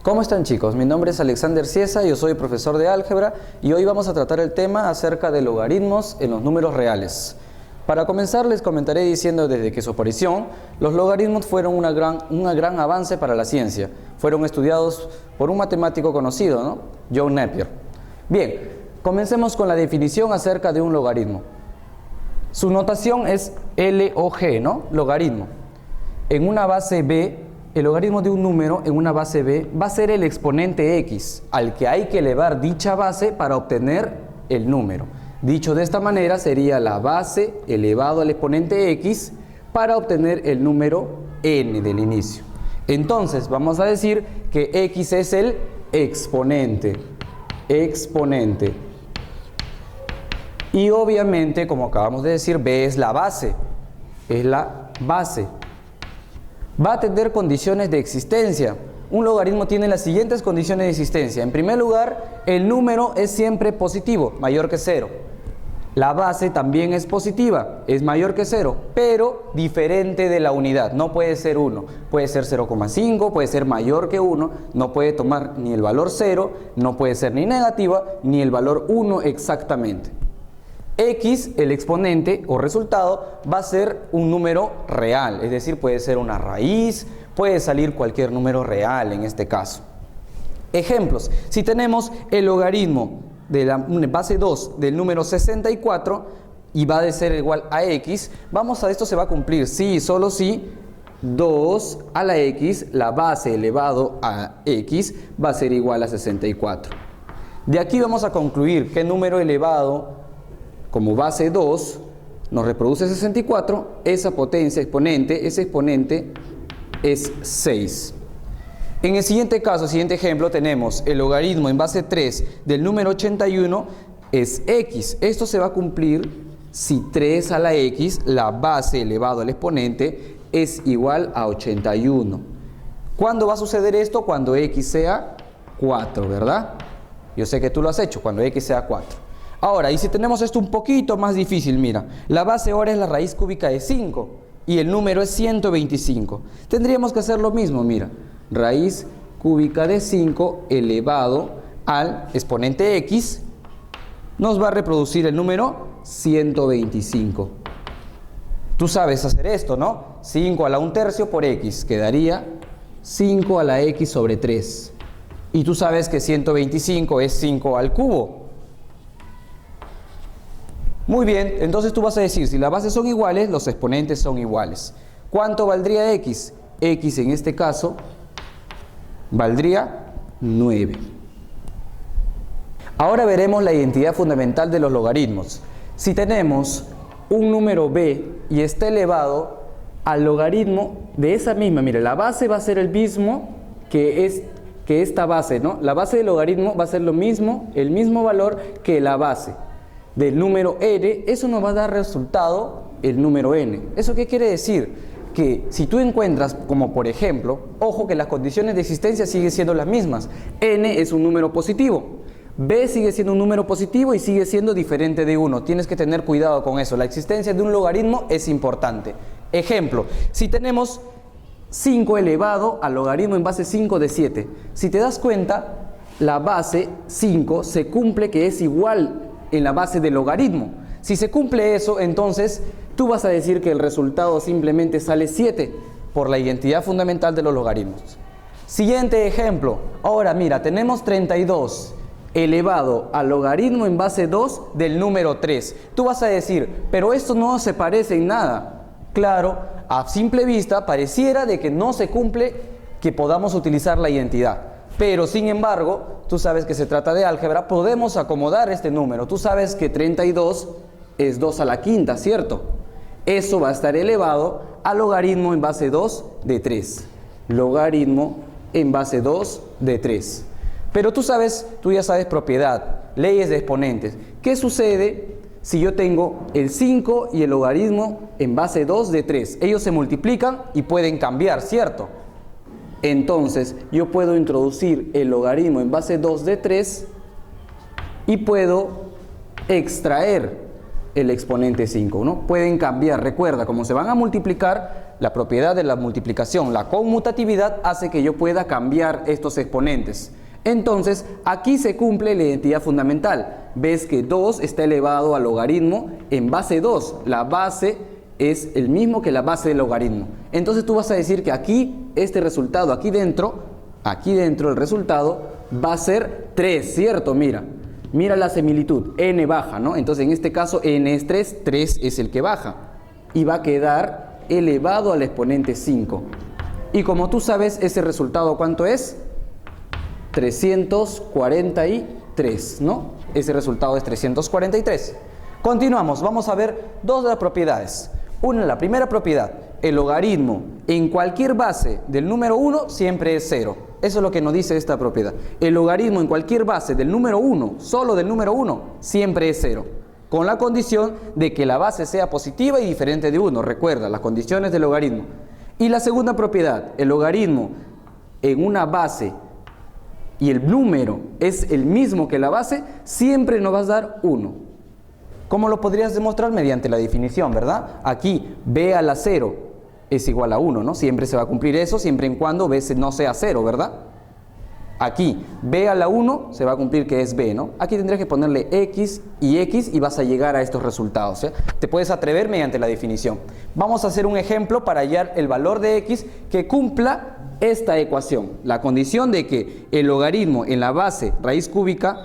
¿Cómo están, chicos? Mi nombre es Alexander Ciesa, yo soy profesor de álgebra y hoy vamos a tratar el tema acerca de logaritmos en los números reales. Para comenzar les comentaré diciendo desde que su aparición, los logaritmos fueron un gran avance para la ciencia. Fueron estudiados por un matemático conocido, ¿no? John Napier. Bien, comencemos con la definición acerca de un logaritmo. Su notación es LOG, ¿no? Logaritmo. En una base B, el logaritmo de un número en una base B va a ser el exponente x, al que hay que elevar dicha base para obtener el número. Dicho de esta manera, sería la base elevado al exponente x para obtener el número n del inicio. Entonces, vamos a decir que x es el exponente. Y obviamente, como acabamos de decir, b es la base. Va a tener condiciones de existencia. Un logaritmo tiene las siguientes condiciones de existencia. En primer lugar, el número es siempre positivo, mayor que 0. La base también es positiva, es mayor que 0, pero diferente de la unidad. No puede ser 1, puede ser 0,5, puede ser mayor que 1, no puede tomar ni el valor 0, no puede ser ni negativa, ni el valor 1 exactamente. X, el exponente o resultado, va a ser un número real, es decir, puede ser una raíz, puede salir cualquier número real en este caso. Ejemplos: si tenemos el logaritmo de la base 2 del número 64 y va a ser igual a x, esto se va a cumplir si y solo si 2 a la x, la base elevado a x, va a ser igual a 64. De aquí vamos a concluir que número elevado como base 2 nos reproduce 64, esa potencia exponente, ese exponente es 6. En el siguiente caso, siguiente ejemplo, tenemos el logaritmo en base 3 del número 81 es x. Esto se va a cumplir si 3 a la x, la base elevado al exponente, es igual a 81. ¿Cuándo va a suceder esto? Cuando x sea 4, ¿verdad? Yo sé que tú lo has hecho, cuando x sea 4. Ahora, y si tenemos esto un poquito más difícil, mira, la base ahora es la raíz cúbica de 5 y el número es 125. Tendríamos que hacer lo mismo, mira, raíz cúbica de 5 elevado al exponente x nos va a reproducir el número 125. Tú sabes hacer esto, ¿no? 5 a la 1/3 por x, quedaría 5 a la x sobre 3. Y tú sabes que 125 es 5 al cubo. Muy bien, entonces tú vas a decir, si las bases son iguales, los exponentes son iguales. ¿Cuánto valdría x? X en este caso valdría 9. Ahora veremos la identidad fundamental de los logaritmos. Si tenemos un número b y está elevado al logaritmo de esa misma, mire, la base va a ser el mismo que esta base, ¿no? La base del logaritmo va a ser lo mismo, el mismo valor que la base del número n, eso nos va a dar resultado el número n. ¿Eso qué quiere decir? Que si tú encuentras, como por ejemplo, ojo que las condiciones de existencia siguen siendo las mismas. N es un número positivo, b sigue siendo un número positivo y sigue siendo diferente de 1. Tienes que tener cuidado con eso. La existencia de un logaritmo es importante. Ejemplo, si tenemos 5 elevado al logaritmo en base 5 de 7. Si te das cuenta, la base 5 se cumple que es igual en la base del logaritmo. Si se cumple eso, entonces tú vas a decir que el resultado simplemente sale 7 por la identidad fundamental de los logaritmos. Siguiente ejemplo. Ahora mira, tenemos 32 elevado al logaritmo en base 2 del número 3. Tú vas a decir, pero esto no se parece en nada. Claro, a simple vista pareciera de que no se cumple que podamos utilizar la identidad. Pero sin embargo, tú sabes que se trata de álgebra, podemos acomodar este número. Tú sabes que 32 es 2 a la quinta, ¿cierto? Eso va a estar elevado al logaritmo en base 2 de 3. Logaritmo en base 2 de 3. Pero tú ya sabes propiedad, leyes de exponentes. ¿Qué sucede si yo tengo el 5 y el logaritmo en base 2 de 3? Ellos se multiplican y pueden cambiar, ¿cierto? Entonces, yo puedo introducir el logaritmo en base 2 de 3 y puedo extraer el exponente 5, ¿no? Pueden cambiar, recuerda, como se van a multiplicar, la propiedad de la multiplicación, la conmutatividad, hace que yo pueda cambiar estos exponentes. Entonces, aquí se cumple la identidad fundamental. Ves que 2 está elevado al logaritmo en base 2. La base es el mismo que la base del logaritmo. Entonces tú vas a decir que aquí, este resultado, aquí dentro el resultado va a ser 3, ¿cierto? Mira la similitud, n baja, ¿no? Entonces en este caso n es 3, 3 es el que baja. Y va a quedar elevado al exponente 5. Y como tú sabes, ese resultado, ¿cuánto es? 343, ¿no? Ese resultado es 343. Continuamos, vamos a ver dos de las propiedades. La primera propiedad, el logaritmo en cualquier base del número 1 siempre es 0. Eso es lo que nos dice esta propiedad. El logaritmo en cualquier base del número 1, solo del número 1, siempre es 0. Con la condición de que la base sea positiva y diferente de 1. Recuerda, las condiciones del logaritmo. Y la segunda propiedad, el logaritmo en una base y el número es el mismo que la base, siempre nos va a dar 1. ¿Cómo lo podrías demostrar? Mediante la definición, ¿verdad? Aquí, b a la 0 es igual a 1, ¿no? Siempre se va a cumplir eso, siempre y cuando b no sea 0, ¿verdad? Aquí, b a la 1 se va a cumplir que es b, ¿no? Aquí tendrías que ponerle x y vas a llegar a estos resultados, ¿eh? Te puedes atrever mediante la definición. Vamos a hacer un ejemplo para hallar el valor de x que cumpla esta ecuación. La condición de que el logaritmo en la base raíz cúbica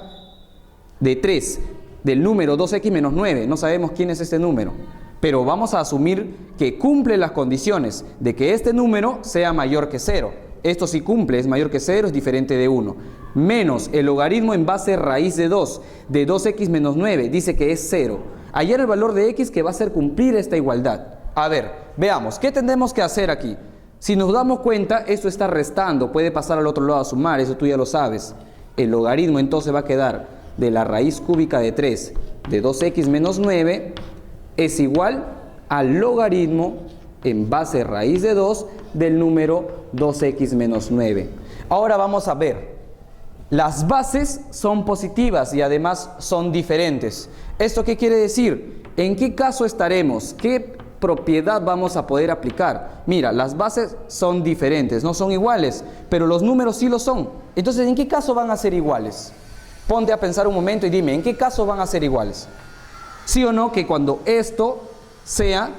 de 3 del número 2x menos 9, no sabemos quién es este número, pero vamos a asumir que cumple las condiciones de que este número sea mayor que 0. Esto sí cumple, es mayor que 0, es diferente de 1. Menos el logaritmo en base raíz de 2, de 2x menos 9, dice que es 0. Hallar el valor de x que va a hacer cumplir esta igualdad. A ver, veamos, ¿qué tendremos que hacer aquí? Si nos damos cuenta, esto está restando, puede pasar al otro lado a sumar, eso tú ya lo sabes. El logaritmo entonces va a quedar de la raíz cúbica de 3 de 2x menos 9 es igual al logaritmo en base raíz de 2 del número 2x menos 9. Ahora vamos a ver, las bases son positivas y además son diferentes. ¿Esto qué quiere decir? ¿En qué caso estaremos? ¿Qué propiedad vamos a poder aplicar? Mira, las bases son diferentes, no son iguales, pero los números sí lo son. Entonces, ¿en qué caso van a ser iguales? Ponte a pensar un momento y dime, ¿en qué caso van a ser iguales? ¿Sí o no que cuando esto sea,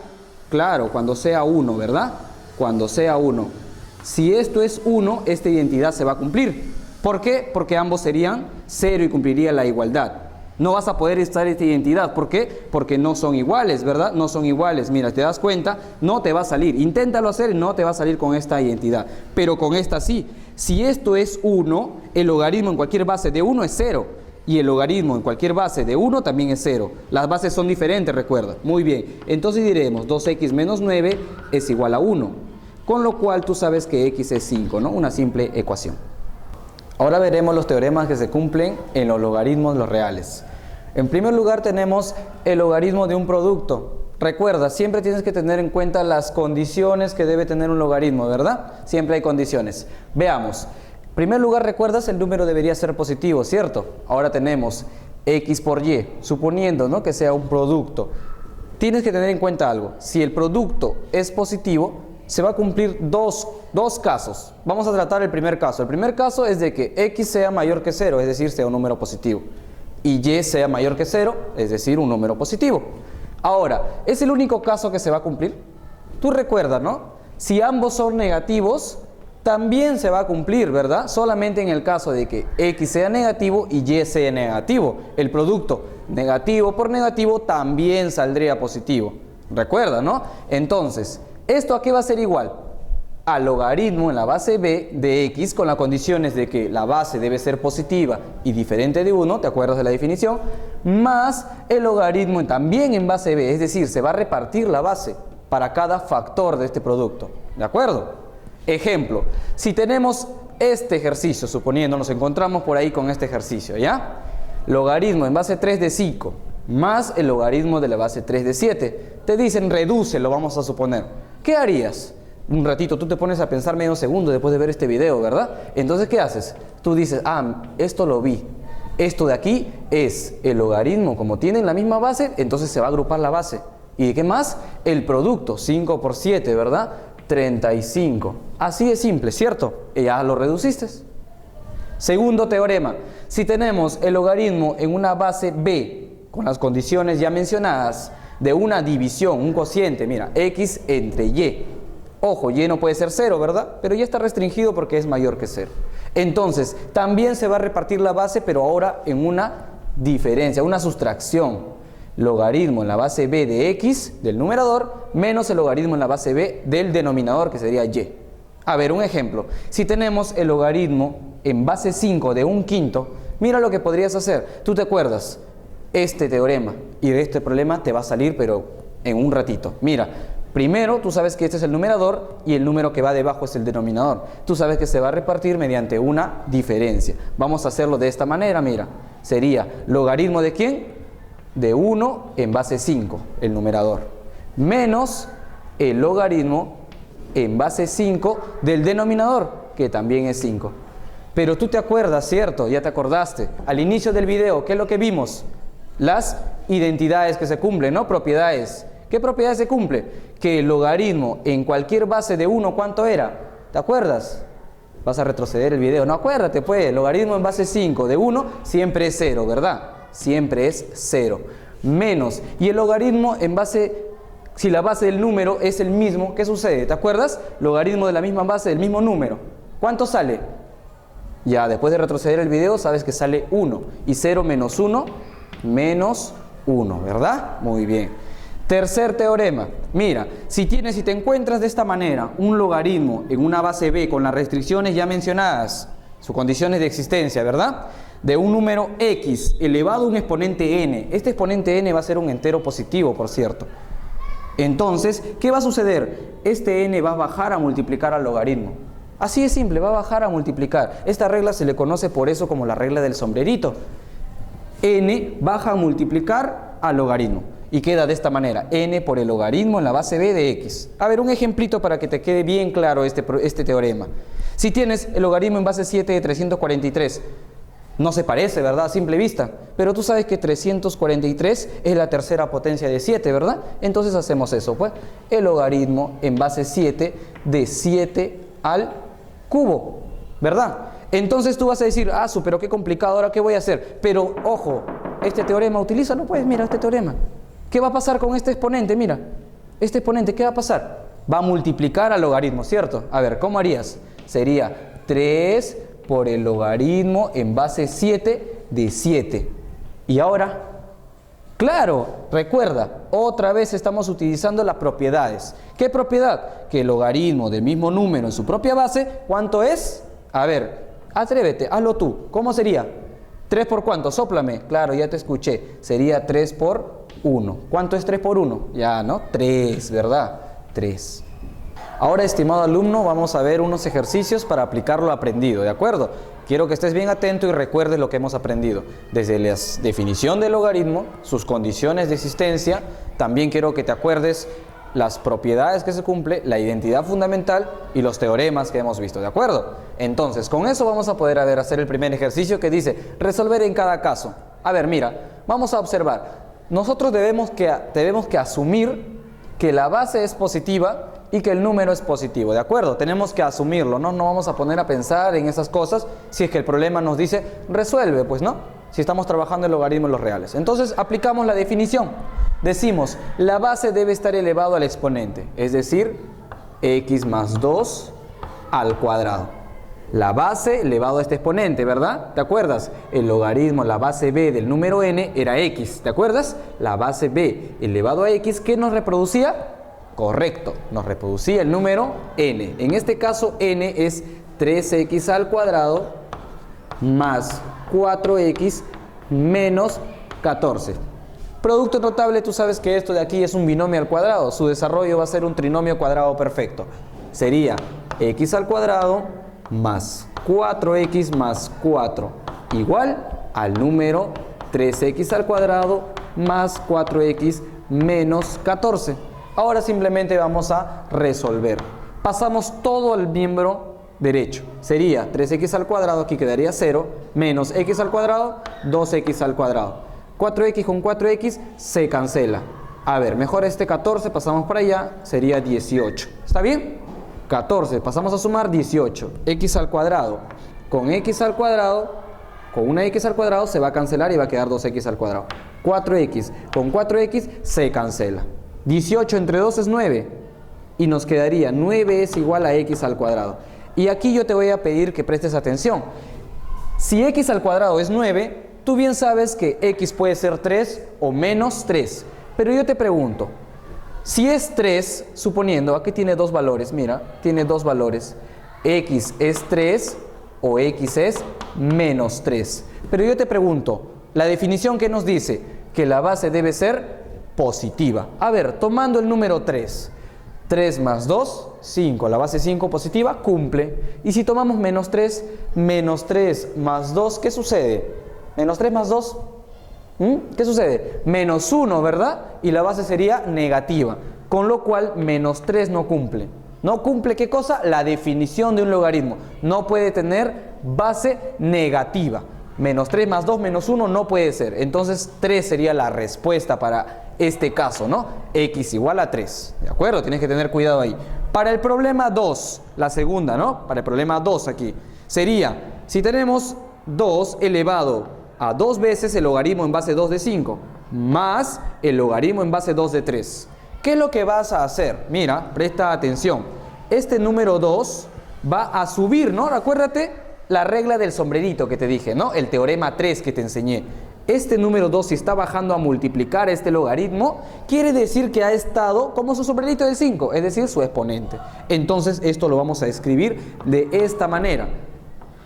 claro, cuando sea 1, ¿verdad? Cuando sea 1. Si esto es 1, esta identidad se va a cumplir. ¿Por qué? Porque ambos serían 0 y cumpliría la igualdad. No vas a poder estar esta identidad. ¿Por qué? Porque no son iguales, ¿verdad? No son iguales. Mira, te das cuenta, no te va a salir. Inténtalo hacer y no te va a salir con esta identidad. Pero con esta sí. Si esto es 1, el logaritmo en cualquier base de 1 es 0. Y el logaritmo en cualquier base de 1 también es 0. Las bases son diferentes, recuerda. Muy bien. Entonces diremos 2x menos 9 es igual a 1. Con lo cual tú sabes que x es 5, ¿no? Una simple ecuación. Ahora veremos los teoremas que se cumplen en los logaritmos los reales. En primer lugar tenemos el logaritmo de un producto. Recuerda, siempre tienes que tener en cuenta las condiciones que debe tener un logaritmo, ¿verdad? Siempre hay condiciones. Veamos. En primer lugar, recuerdas, el número debería ser positivo, ¿cierto? Ahora tenemos x por y, suponiendo, ¿no?, que sea un producto. Tienes que tener en cuenta algo. Si el producto es positivo, se va a cumplir dos casos. Vamos a tratar el primer caso. El primer caso es de que x sea mayor que 0, es decir, sea un número positivo. Y y sea mayor que 0, es decir, un número positivo. Ahora, ¿es el único caso que se va a cumplir? Tú recuerda, ¿no? Si ambos son negativos, también se va a cumplir, ¿verdad? Solamente en el caso de que x sea negativo y y sea negativo. El producto negativo por negativo también saldría positivo. Recuerda, ¿no? Entonces, ¿esto a qué va a ser igual? Al logaritmo en la base b de x, con las condiciones de que la base debe ser positiva y diferente de 1, ¿te acuerdas de la definición? Más el logaritmo también en base b, es decir, se va a repartir la base para cada factor de este producto, ¿de acuerdo? Ejemplo, si tenemos este ejercicio, suponiendo nos encontramos por ahí con este ejercicio, ¿ya? Logaritmo en base 3 de 5 más el logaritmo de la base 3 de 7. Te dicen redúcelo, vamos a suponer. ¿Qué harías? Un ratito, tú te pones a pensar medio segundo después de ver este video, ¿verdad? Entonces, ¿qué haces? Tú dices, esto lo vi. Esto de aquí es el logaritmo, como tienen la misma base, entonces se va a agrupar la base. ¿Y de qué más? El producto, 5 por 7, ¿verdad? 35. Así de simple, ¿cierto? Y ya lo reduciste. Segundo teorema, si tenemos el logaritmo en una base b, con las condiciones ya mencionadas, de una división, un cociente, mira, x entre y. Ojo, y no puede ser 0, ¿verdad? Pero ya está restringido porque es mayor que 0. Entonces, también se va a repartir la base, pero ahora en una diferencia, una sustracción. Logaritmo en la base b de x, del numerador, menos el logaritmo en la base b del denominador, que sería y. A ver, un ejemplo. Si tenemos el logaritmo en base 5 de 1/5, mira lo que podrías hacer. Tú te acuerdas este teorema y de este problema te va a salir, pero en un ratito. Mira, primero tú sabes que este es el numerador y el número que va debajo es el denominador. Tú sabes que se va a repartir mediante una diferencia. Vamos a hacerlo de esta manera, mira. Sería logaritmo de ¿quién? De 1 en base 5, el numerador, menos el logaritmo en base 5 del denominador, que también es 5. Pero tú te acuerdas, ¿cierto? Ya te acordaste. Al inicio del video, ¿qué es lo que vimos? Las identidades que se cumplen, ¿no? Propiedades. ¿Qué propiedades se cumple? Que el logaritmo en cualquier base de 1, ¿cuánto era? ¿Te acuerdas? Vas a retroceder el video. No, acuérdate, pues, el logaritmo en base 5 de 1 siempre es 0, ¿verdad? Siempre es 0. Menos. Y el logaritmo en base, si la base del número es el mismo, ¿qué sucede? ¿Te acuerdas? Logaritmo de la misma base del mismo número. ¿Cuánto sale? Ya, después de retroceder el video, sabes que sale 1. Y 0 menos 1, menos 1, ¿verdad? Muy bien. Tercer teorema. Mira, si te encuentras de esta manera un logaritmo en una base b con las restricciones ya mencionadas, sus condiciones de existencia, ¿verdad? De un número x elevado a un exponente n. Este exponente n va a ser un entero positivo, por cierto. Entonces, ¿qué va a suceder? Este n va a bajar a multiplicar al logaritmo. Así de simple, va a bajar a multiplicar. Esta regla se le conoce por eso como la regla del sombrerito. N baja a multiplicar al logaritmo. Y queda de esta manera, n por el logaritmo en la base b de x. A ver, un ejemplito para que te quede bien claro este teorema. Si tienes el logaritmo en base 7 de 343, no se parece, ¿verdad? A simple vista. Pero tú sabes que 343 es la tercera potencia de 7, ¿verdad? Entonces hacemos eso, pues. El logaritmo en base 7 de 7 al cubo, ¿verdad? Entonces tú vas a decir, pero qué complicado, ¿ahora qué voy a hacer? Pero, ojo, este teorema, utilízalo, pues, mira este teorema. ¿Qué va a pasar con este exponente? Mira, este exponente, ¿qué va a pasar? Va a multiplicar al logaritmo, ¿cierto? A ver, ¿cómo harías? Sería 3 por el logaritmo en base 7 de 7. Y ahora, claro, recuerda, otra vez estamos utilizando las propiedades. ¿Qué propiedad? Que el logaritmo del mismo número en su propia base, ¿cuánto es? A ver, atrévete, hazlo tú. ¿Cómo sería? ¿3 por cuánto? Sóplame. Claro, ya te escuché. Sería 3 por 1. ¿Cuánto es 3 por 1? Ya, ¿no? 3, ¿verdad? 3. Ahora, estimado alumno, vamos a ver unos ejercicios para aplicar lo aprendido, ¿de acuerdo? Quiero que estés bien atento y recuerdes lo que hemos aprendido. Desde la definición del logaritmo, sus condiciones de existencia, también quiero que te acuerdes las propiedades que se cumple, la identidad fundamental y los teoremas que hemos visto, ¿de acuerdo? Entonces, con eso vamos a poder hacer el primer ejercicio que dice resolver en cada caso. A ver, mira, vamos a observar. Nosotros debemos que asumir que la base es positiva y que el número es positivo, ¿de acuerdo? Tenemos que asumirlo, ¿no? No vamos a poner a pensar en esas cosas si es que el problema nos dice resuelve, pues, ¿no? Si estamos trabajando en logaritmos los reales. Entonces, aplicamos la definición. Decimos, la base debe estar elevado al exponente, es decir, x más 2 al cuadrado. La base elevado a este exponente, ¿verdad? ¿Te acuerdas? El logaritmo, la base b del número n era x, ¿te acuerdas? La base b elevado a x, ¿qué nos reproducía? Correcto, nos reproducía el número n. En este caso, n es 3x al cuadrado más 4x menos 14. Producto notable, tú sabes que esto de aquí es un binomio al cuadrado. Su desarrollo va a ser un trinomio cuadrado perfecto. Sería x al cuadrado más 4x más 4 igual al número 3x al cuadrado más 4x menos 14. Ahora simplemente vamos a resolver. Pasamos todo el miembro derecho. Sería 3x al cuadrado, aquí quedaría 0, menos x al cuadrado, 2x al cuadrado. 4x con 4x se cancela. A ver, mejor este 14, pasamos para allá, sería 18. ¿Está bien? 14, pasamos a sumar 18. X al cuadrado con x al cuadrado, con una x al cuadrado se va a cancelar y va a quedar 2x al cuadrado. 4x con 4x se cancela. 18 entre 2 es 9. Y nos quedaría 9 es igual a x al cuadrado. Y aquí yo te voy a pedir que prestes atención. Si x al cuadrado es 9, tú bien sabes que x puede ser 3 o menos 3. Pero yo te pregunto, si es 3, suponiendo, aquí tiene dos valores, mira, tiene dos valores. X es 3 o x es menos 3. Pero yo te pregunto, la definición que nos dice que la base debe ser positiva. A ver, tomando el número 3. 3 más 2, 5. La base 5 positiva, cumple. Y si tomamos menos 3 más 2, ¿qué sucede? Menos 3 más 2, ¿qué sucede? Menos 1, ¿verdad? Y la base sería negativa. Con lo cual, menos 3 no cumple. ¿No cumple qué cosa? La definición de un logaritmo. No puede tener base negativa. Menos 3 más 2 menos 1 no puede ser. Entonces 3 sería la respuesta para este caso, ¿no? X igual a 3. ¿De acuerdo? Tienes que tener cuidado ahí. Para el problema 2, la segunda, ¿no? Para el problema 2 aquí. Sería, si tenemos 2 elevado a 2 veces el logaritmo en base 2 de 5, más el logaritmo en base 2 de 3. ¿Qué es lo que vas a hacer? Mira, presta atención. Este número 2 va a subir, ¿no? Acuérdate la regla del sombrerito que te dije, ¿no? El teorema 3 que te enseñé. Este número 2, si está bajando a multiplicar este logaritmo, quiere decir que ha estado como su sombrerito del 5, es decir, su exponente. Entonces, esto lo vamos a escribir de esta manera.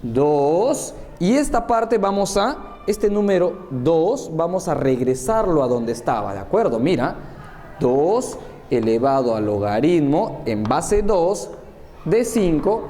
2, y esta parte vamos a, este número 2, vamos a regresarlo a donde estaba, ¿de acuerdo? Mira, 2 elevado al logaritmo en base 2 de 5,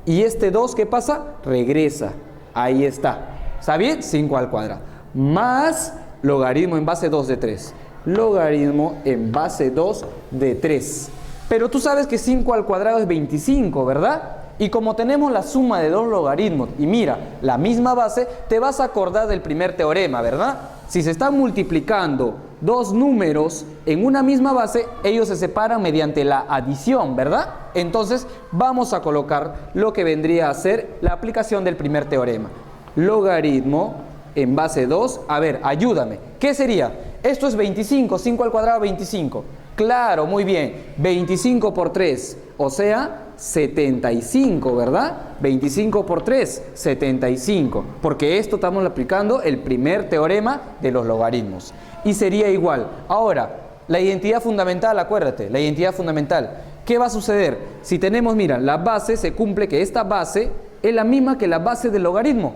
y este 2, ¿qué pasa? Regresa, ahí está. ¿Está bien? 5 al cuadrado. Más logaritmo en base 2 de 3. Logaritmo en base 2 de 3. Pero tú sabes que 5 al cuadrado es 25, ¿verdad? Y como tenemos la suma de dos logaritmos y mira, la misma base, te vas a acordar del primer teorema, ¿verdad? Si se están multiplicando dos números en una misma base, ellos se separan mediante la adición, ¿verdad? Entonces vamos a colocar lo que vendría a ser la aplicación del primer teorema. Logaritmo en base 2, a ver, ayúdame. ¿Qué sería? Esto es 25, 5 al cuadrado 25. Claro, muy bien. 25 por 3, o sea, 75, ¿verdad? 25 por 3, 75. Porque esto estamos aplicando el primer teorema de los logaritmos. Y sería igual. Ahora, la identidad fundamental, acuérdate, la identidad fundamental. ¿Qué va a suceder? Si tenemos, mira, la base, se cumple que esta base es la misma que la base del logaritmo.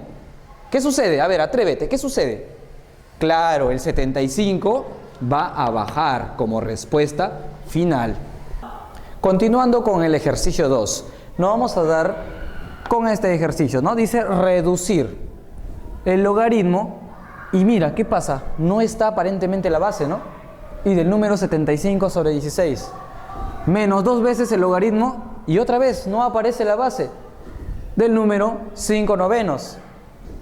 ¿Qué sucede? A ver, atrévete, ¿qué sucede? Claro, el 75 va a bajar como respuesta final. Continuando con el ejercicio 2, nos vamos a dar con este ejercicio, ¿no? Dice reducir el logaritmo y mira, ¿qué pasa? No está aparentemente la base, ¿no? Y del número 75 sobre 16. Menos 2 veces el logaritmo y otra vez no aparece la base del número 5 novenos.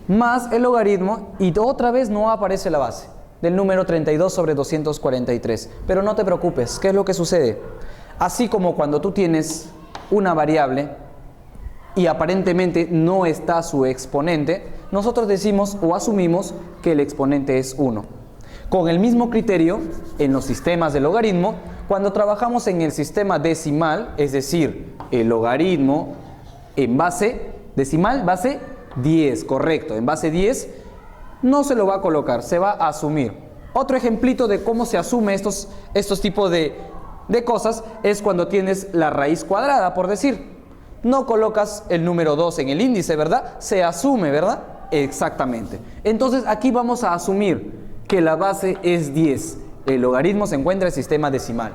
Más el logaritmo y otra vez no aparece la base del número 32 sobre 243. Pero no te preocupes, ¿qué es lo que sucede? Así como cuando tú tienes una variable y aparentemente no está su exponente, nosotros decimos o asumimos que el exponente es 1. Con el mismo criterio, en los sistemas de logaritmo, cuando trabajamos en el sistema decimal, es decir, el logaritmo en base decimal, base 10, correcto, en base 10 no se lo va a colocar, se va a asumir. Otro ejemplito de cómo se asume estos tipos de cosas es cuando tienes la raíz cuadrada, por decir. No colocas el número 2 en el índice, ¿verdad? Se asume, ¿verdad? Exactamente. Entonces aquí vamos a asumir que la base es 10. El logaritmo se encuentra en el sistema decimal.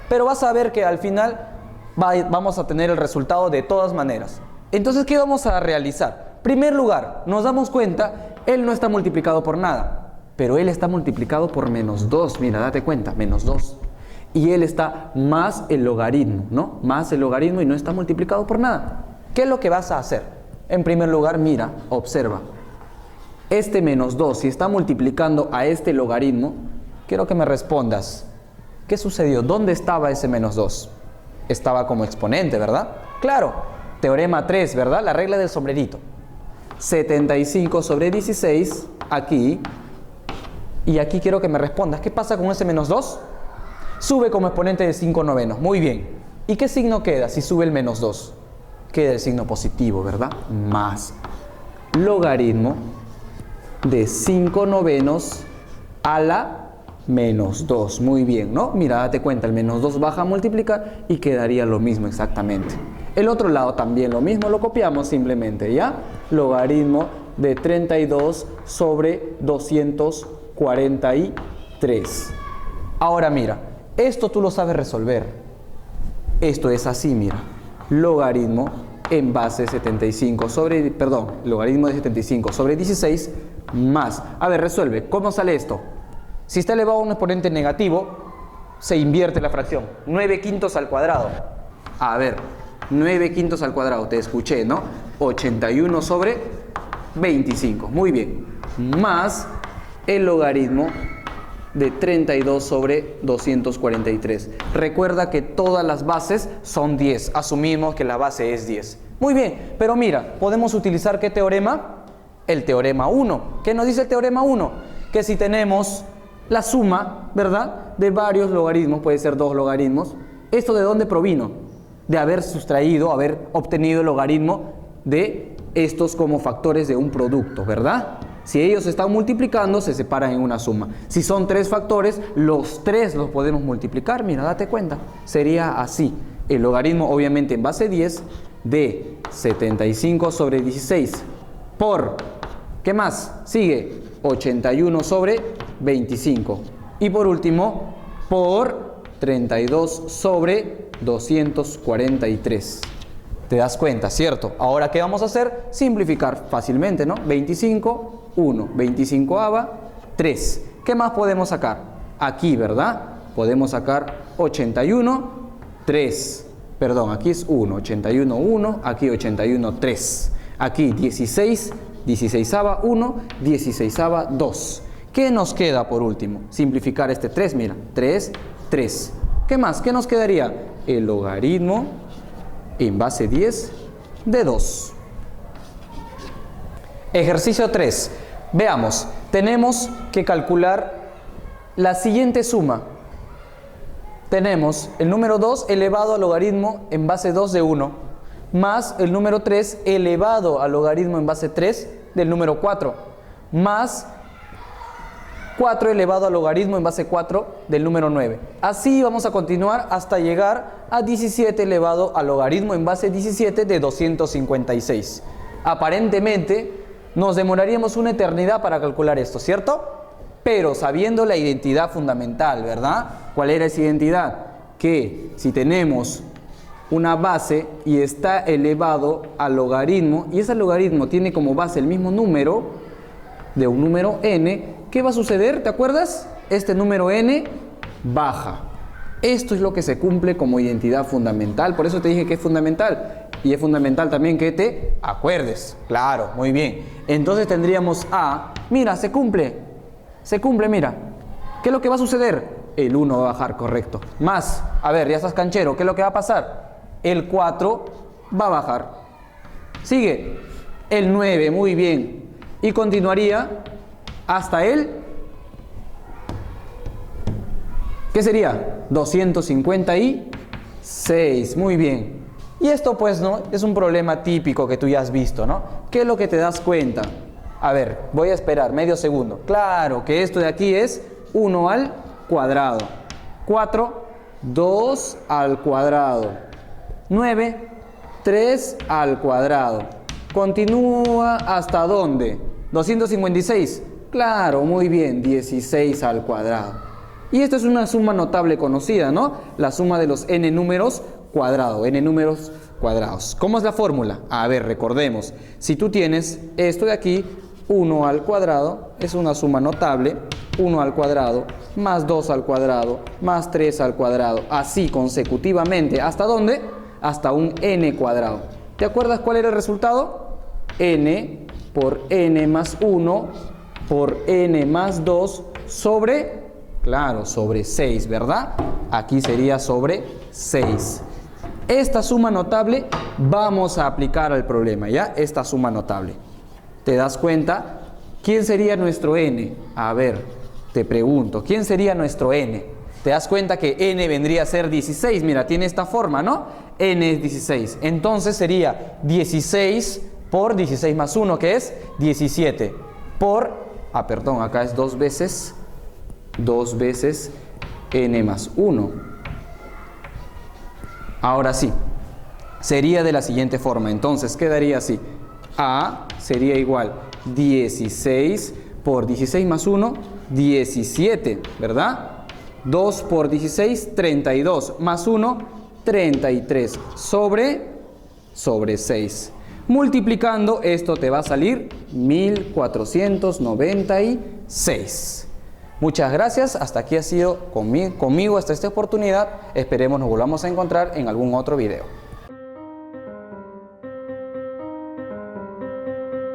Pero vas a ver que al final vamos a tener el resultado de todas maneras. Entonces, ¿qué vamos a realizar? En primer lugar, nos damos cuenta, él no está multiplicado por nada, pero él está multiplicado por menos 2, mira, date cuenta, menos 2. Y él está más el logaritmo, ¿no? Más el logaritmo y no está multiplicado por nada. ¿Qué es lo que vas a hacer? En primer lugar, mira, observa. Este menos 2, si está multiplicando a este logaritmo, quiero que me respondas. ¿Qué sucedió? ¿Dónde estaba ese menos 2? Estaba como exponente, ¿verdad? Claro, teorema 3, ¿verdad? La regla del sombrerito. 75 sobre 16, aquí. Y aquí quiero que me respondas. ¿Qué pasa con ese menos 2? Sube como exponente de 5 novenos. Muy bien. ¿Y qué signo queda si sube el menos 2? Queda el signo positivo, ¿verdad? Más logaritmo de 5 novenos a la menos 2. Muy bien, ¿no? Mira, date cuenta, el menos 2 baja a multiplicar y quedaría lo mismo exactamente. El otro lado también lo mismo, lo copiamos simplemente, ¿ya? Logaritmo de 32 sobre 243. Ahora mira, esto tú lo sabes resolver. Esto es así, mira. Logaritmo en base 75 sobre, perdón, logaritmo de 75 sobre 16 más. A ver, resuelve. ¿Cómo sale esto? Si está elevado a un exponente negativo, se invierte la fracción. 9 quintos al cuadrado. A ver, 9 quintos al cuadrado, te escuché, ¿no? 81 sobre 25. Muy bien. Más el logaritmo de 32 sobre 243. Recuerda que todas las bases son 10. Asumimos que la base es 10. Muy bien, pero mira, podemos utilizar ¿qué teorema? El teorema 1. ¿Qué nos dice el teorema 1? Que si tenemos la suma, ¿verdad?, de varios logaritmos, puede ser 2 logaritmos. ¿Esto de dónde provino? De haber sustraído, haber obtenido el logaritmo de estos como factores de un producto, ¿verdad? Si ellos están multiplicando, se separan en una suma. Si son 3 factores, los 3 los podemos multiplicar. Mira, date cuenta. Sería así. El logaritmo, obviamente, en base 10 de 75 sobre 16 por, ¿qué más? Sigue 81 sobre 25. Y por último, por 32 sobre 243. ¿Te das cuenta, cierto? Ahora, ¿qué vamos a hacer? Simplificar fácilmente, ¿no? 25, 1, 25ava, 3. ¿Qué más podemos sacar? Aquí, ¿verdad? Podemos sacar 81, 3. Perdón, aquí es 1, 81, 1, aquí 81, 3. Aquí 16, 16ava, 1, 16ava, 2. ¿Qué nos queda por último? Simplificar este 3, mira, 3, 3. ¿Qué más? ¿Qué nos quedaría? El logaritmo en base 10 de 2. Ejercicio 3. Veamos, tenemos que calcular la siguiente suma. Tenemos el número 2 elevado al logaritmo en base 2 de 1, más el número 3 elevado al logaritmo en base 3 del número 4, más 4 elevado al logaritmo en base 4 del número 9. Así vamos a continuar hasta llegar a 17 elevado al logaritmo en base 17 de 256. Aparentemente nos demoraríamos una eternidad para calcular esto, ¿cierto? Pero sabiendo la identidad fundamental, ¿verdad? ¿Cuál era esa identidad? Que si tenemos una base y está elevado al logaritmo, y ese logaritmo tiene como base el mismo número, de un número n, ¿qué va a suceder? ¿Te acuerdas? Este número n baja. Esto es lo que se cumple como identidad fundamental. Por eso te dije que es fundamental. Y es fundamental también que te acuerdes. Claro, muy bien. Entonces tendríamos a... Mira, se cumple. Se cumple, mira. ¿Qué es lo que va a suceder? El 1 va a bajar, correcto. Más, a ver, ya estás canchero. ¿Qué es lo que va a pasar? El 4 va a bajar. Sigue. El 9, muy bien. Y continuaría hasta el... ¿Qué sería? 256. Muy bien. Y esto pues no es un problema típico que tú ya has visto, ¿no? ¿Qué es lo que te das cuenta? A ver, voy a esperar medio segundo. Claro que esto de aquí es 1 al cuadrado. 4, 2 al cuadrado. 9, 3 al cuadrado. Continúa ¿hasta dónde? 256. Claro, muy bien, 16 al cuadrado. Y esta es una suma notable conocida, ¿no? La suma de los n números cuadrados, n números cuadrados. ¿Cómo es la fórmula? A ver, recordemos. Si tú tienes esto de aquí, 1 al cuadrado, es una suma notable, 1 al cuadrado, más 2 al cuadrado, más 3 al cuadrado, así consecutivamente. ¿Hasta dónde? Hasta un n cuadrado. ¿Te acuerdas cuál era el resultado? N por N más 1 por N más 2 sobre, claro, sobre 6, ¿verdad? Aquí sería sobre 6. Esta suma notable vamos a aplicar al problema, ¿ya? Esta suma notable. ¿Te das cuenta? ¿Quién sería nuestro N? A ver, te pregunto, ¿quién sería nuestro N? ¿Te das cuenta que N vendría a ser 16? Mira, tiene esta forma, ¿no? N es 16. Entonces sería 16 por 16 más 1, que es 17. Por, perdón, acá es 2 veces N más 1. Ahora sí, sería de la siguiente forma. Entonces quedaría así. A sería igual 16 por 16 más 1, 17, ¿verdad? 2 por 16, 32, más 1, 33, sobre 6. Multiplicando, esto te va a salir 1496. Muchas gracias, hasta aquí ha sido conmigo hasta esta oportunidad. Esperemos nos volvamos a encontrar en algún otro video.